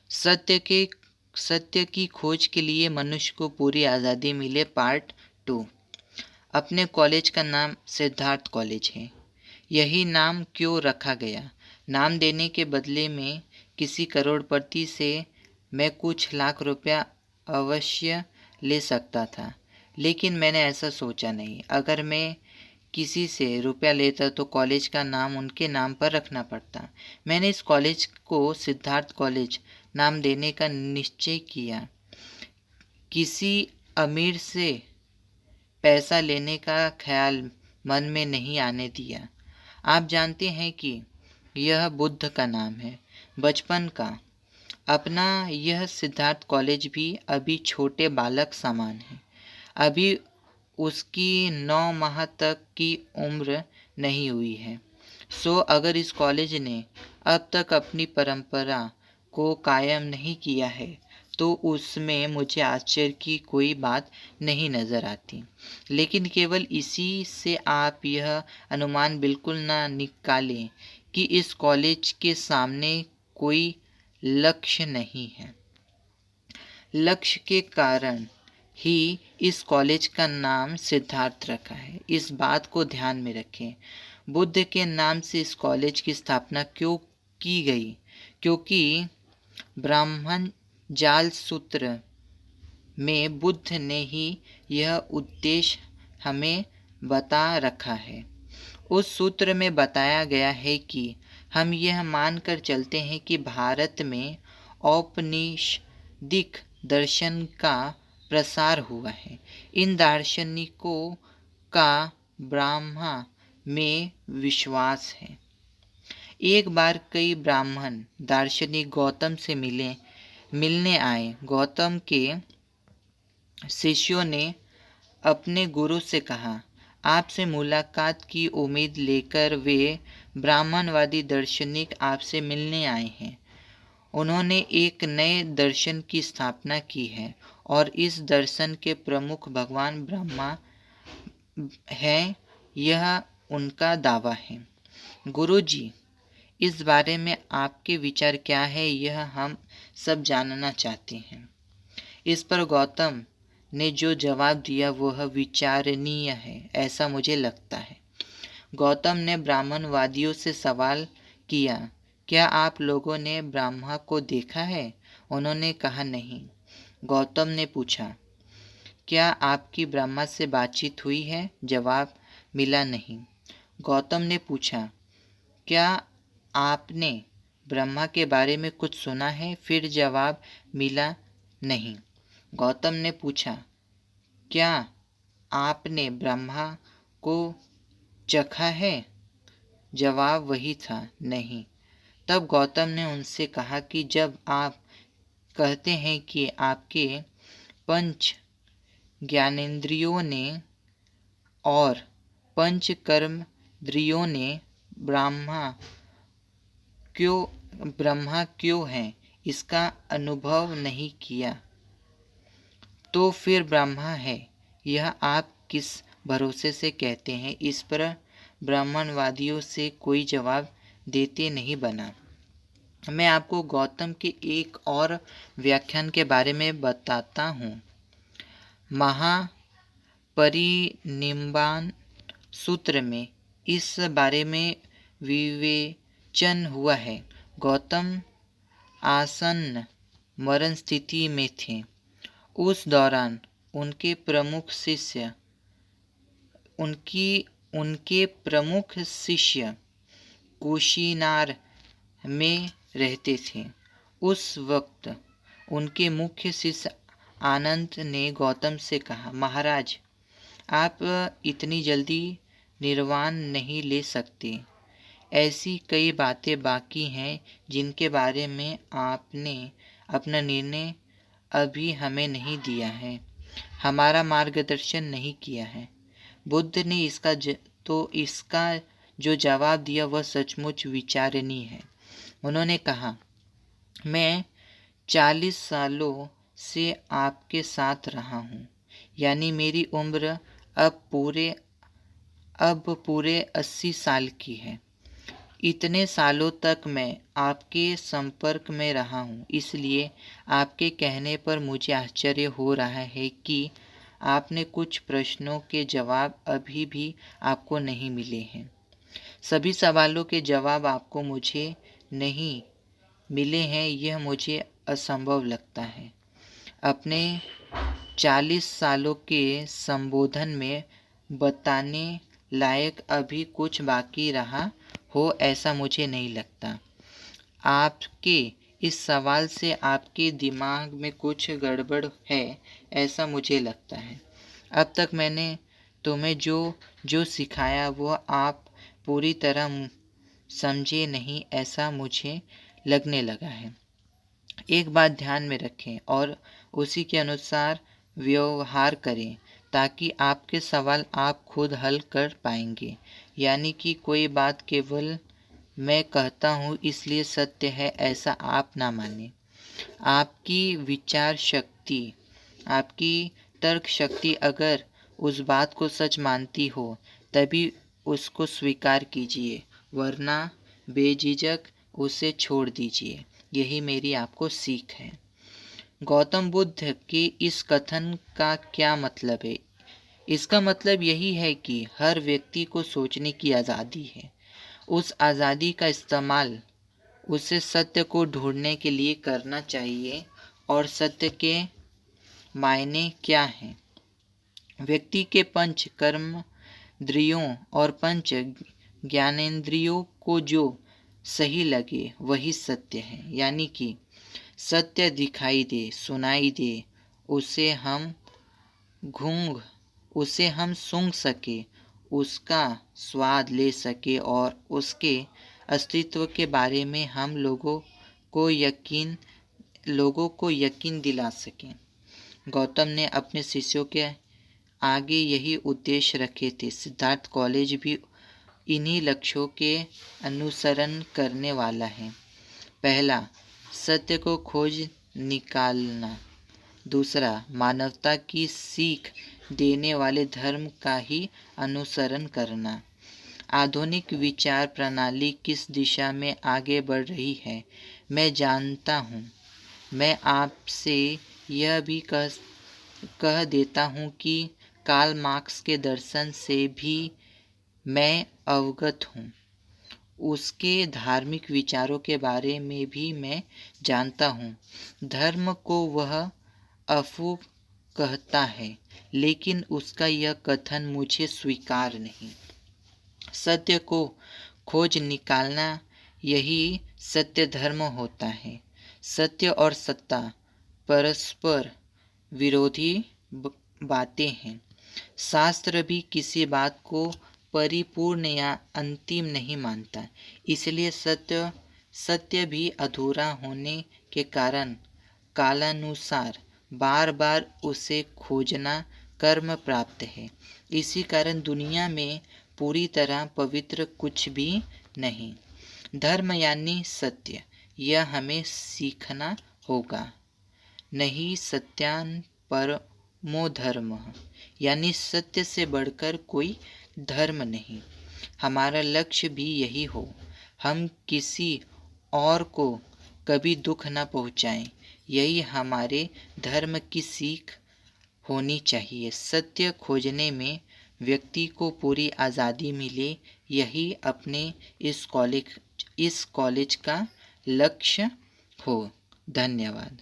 सत्य के सत्य की खोज के लिए मनुष्य को पूरी आज़ादी मिले, पार्ट 2। अपने कॉलेज का नाम सिद्धार्थ कॉलेज है। यही नाम क्यों रखा गया? नाम देने के बदले में किसी करोड़पति से मैं कुछ लाख रुपया अवश्य ले सकता था, लेकिन मैंने ऐसा सोचा नहीं। अगर मैं किसी से रुपया लेता तो कॉलेज का नाम उनके नाम पर रखना पड़ता। मैंने इस कॉलेज को सिद्धार्थ कॉलेज नाम देने का निश्चय किया। किसी अमीर से पैसा लेने का ख्याल मन में नहीं आने दिया। आप जानते हैं कि यह बुद्ध का नाम है, बचपन का। अपना यह सिद्धार्थ कॉलेज भी अभी छोटे बालक समान है। अभी उसकी 9 माह तक की उम्र नहीं हुई है। सो अगर इस कॉलेज ने अब तक अपनी परंपरा को कायम नहीं किया है तो उसमें मुझे आश्चर्य की कोई बात नहीं नज़र आती। लेकिन केवल इसी से आप यह अनुमान बिल्कुल ना निकालें कि इस कॉलेज के सामने कोई लक्ष्य नहीं है। लक्ष्य के कारण ही इस कॉलेज का नाम सिद्धार्थ रखा है। इस बात को ध्यान में रखें। बुद्ध के नाम से इस कॉलेज की स्थापना क्यों की गई? क्योंकि ब्राह्मण जाल सूत्र में बुद्ध ने ही यह उद्देश्य हमें बता रखा है। उस सूत्र में बताया गया है कि हम यह मानकर चलते हैं कि भारत में औपनिषदिक दर्शन का प्रसार हुआ है। इन दार्शनिकों का ब्रह्मा में विश्वास है। एक बार कई ब्राह्मण दार्शनिक गौतम से मिलने आए। गौतम के शिष्यों ने अपने गुरु से कहा, आपसे मुलाकात की उम्मीद लेकर वे ब्राह्मणवादी दार्शनिक आपसे मिलने आए हैं। उन्होंने एक नए दर्शन की स्थापना की है और इस दर्शन के प्रमुख भगवान ब्रह्मा हैं, यह उनका दावा है। गुरुजी, इस बारे में आपके विचार क्या है, यह हम सब जानना चाहते हैं। इस पर गौतम ने जो जवाब दिया वह विचारणीय है, ऐसा मुझे लगता है। गौतम ने ब्राह्मणवादियों से सवाल किया, क्या आप लोगों ने ब्रह्मा को देखा है? उन्होंने कहा नहीं। गौतम ने पूछा, क्या आपकी ब्रह्मा से बातचीत हुई है? जवाब मिला नहीं। गौतम ने पूछा, क्या आपने ब्रह्मा के बारे में कुछ सुना है? फिर जवाब मिला नहीं। गौतम ने पूछा, क्या आपने ब्रह्मा को चखा है? जवाब वही था, नहीं। तब गौतम ने उनसे कहा कि जब आप कहते हैं कि आपके पंच ज्ञानेंद्रियों ने और पंच कर्मेंद्रियों ने ब्रह्मा क्यों है इसका अनुभव नहीं किया, तो फिर ब्रह्मा है यह आप किस भरोसे से कहते हैं? इस पर ब्राह्मणवादियों से कोई जवाब देते नहीं बना। मैं आपको गौतम के एक और व्याख्यान के बारे में बताता हूँ। महापरिनिब्बाण सूत्र में इस बारे में विवेचन हुआ है। गौतम आसन्न मरण स्थिति में थे। उस दौरान उनके प्रमुख शिष्य कुशीनार में रहते थे। उस वक्त उनके मुख्य शिष्य आनंद ने गौतम से कहा, महाराज, आप इतनी जल्दी निर्वाण नहीं ले सकते। ऐसी कई बातें बाकी हैं जिनके बारे में आपने अपना निर्णय अभी हमें नहीं दिया है, हमारा मार्गदर्शन नहीं किया है। बुद्ध ने इसका जो जवाब दिया वह सचमुच विचारणीय है। उन्होंने कहा, मैं 40 सालों से आपके साथ रहा हूँ, यानी मेरी उम्र अब पूरे 80 साल की है। इतने सालों तक मैं आपके संपर्क में रहा हूँ, इसलिए आपके कहने पर मुझे आश्चर्य हो रहा है कि आपने कुछ प्रश्नों के जवाब अभी भी आपको नहीं मिले हैं। सभी सवालों के जवाब आपको मुझे नहीं मिले हैं, यह मुझे असंभव लगता है। अपने 40 सालों के संबोधन में बताने लायक अभी कुछ बाकी रहा हो, ऐसा मुझे नहीं लगता। आपके इस सवाल से आपके दिमाग में कुछ गड़बड़ है, ऐसा मुझे लगता है। अब तक मैंने तुम्हें जो जो सिखाया वो आप पूरी तरह समझे नहीं, ऐसा मुझे लगने लगा है। एक बात ध्यान में रखें और उसी के अनुसार व्यवहार करें, ताकि आपके सवाल आप खुद हल कर पाएंगे। यानी कि कोई बात केवल मैं कहता हूँ इसलिए सत्य है, ऐसा आप ना माने। आपकी विचार शक्ति, आपकी तर्क शक्ति अगर उस बात को सच मानती हो तभी उसको स्वीकार कीजिए, वरना बेझिझक उसे छोड़ दीजिए। यही मेरी आपको सीख है। गौतम बुद्ध के इस कथन का क्या मतलब है? इसका मतलब यही है कि हर व्यक्ति को सोचने की आज़ादी है। उस आज़ादी का इस्तेमाल उसे सत्य को ढूंढने के लिए करना चाहिए। और सत्य के मायने क्या हैं? व्यक्ति के पंच कर्मेंद्रियों और पंच ज्ञानेंद्रियों को जो सही लगे वही सत्य है। यानी कि सत्य दिखाई दे, सुनाई दे, उसे हम घूंघ उसे हम सूंघ सके, उसका स्वाद ले सके और उसके अस्तित्व के बारे में हम लोगों को यकीन दिला सकें। गौतम ने अपने शिष्यों के आगे यही उद्देश्य रखे थे। सिद्धार्थ कॉलेज भी इन्हीं लक्ष्यों के अनुसरण करने वाला है। पहला, सत्य को खोज निकालना। दूसरा, मानवता की सीख देने वाले धर्म का ही अनुसरण करना। आधुनिक विचार प्रणाली किस दिशा में आगे बढ़ रही है मैं जानता हूँ। मैं आपसे यह भी कह देता हूँ कि कार्ल मार्क्स के दर्शन से भी मैं अवगत हूँ। उसके धार्मिक विचारों के बारे में भी मैं जानता हूँ। धर्म को वह अफूह कहता है, लेकिन उसका यह कथन मुझे स्वीकार नहीं। सत्य को खोज निकालना, यही सत्य धर्म होता है। सत्य और सत्ता परस्पर विरोधी बातें हैं। शास्त्र भी किसी बात को परिपूर्ण या अंतिम नहीं मानता, इसलिए सत्य भी अधूरा होने के कारण कालानुसार बार बार उसे खोजना कर्म प्राप्त है। इसी कारण दुनिया में पूरी तरह पवित्र कुछ भी नहीं। धर्म यानी सत्य, यह हमें सीखना होगा। नहीं सत्यान परमो धर्मः, यानी सत्य से बढ़कर कोई धर्म नहीं। हमारा लक्ष्य भी यही हो, हम किसी और को कभी दुख न पहुँचाएं। यही हमारे धर्म की सीख होनी चाहिए। सत्य खोजने में व्यक्ति को पूरी आज़ादी मिले, यही अपने इस कॉलेज का लक्ष्य हो। धन्यवाद।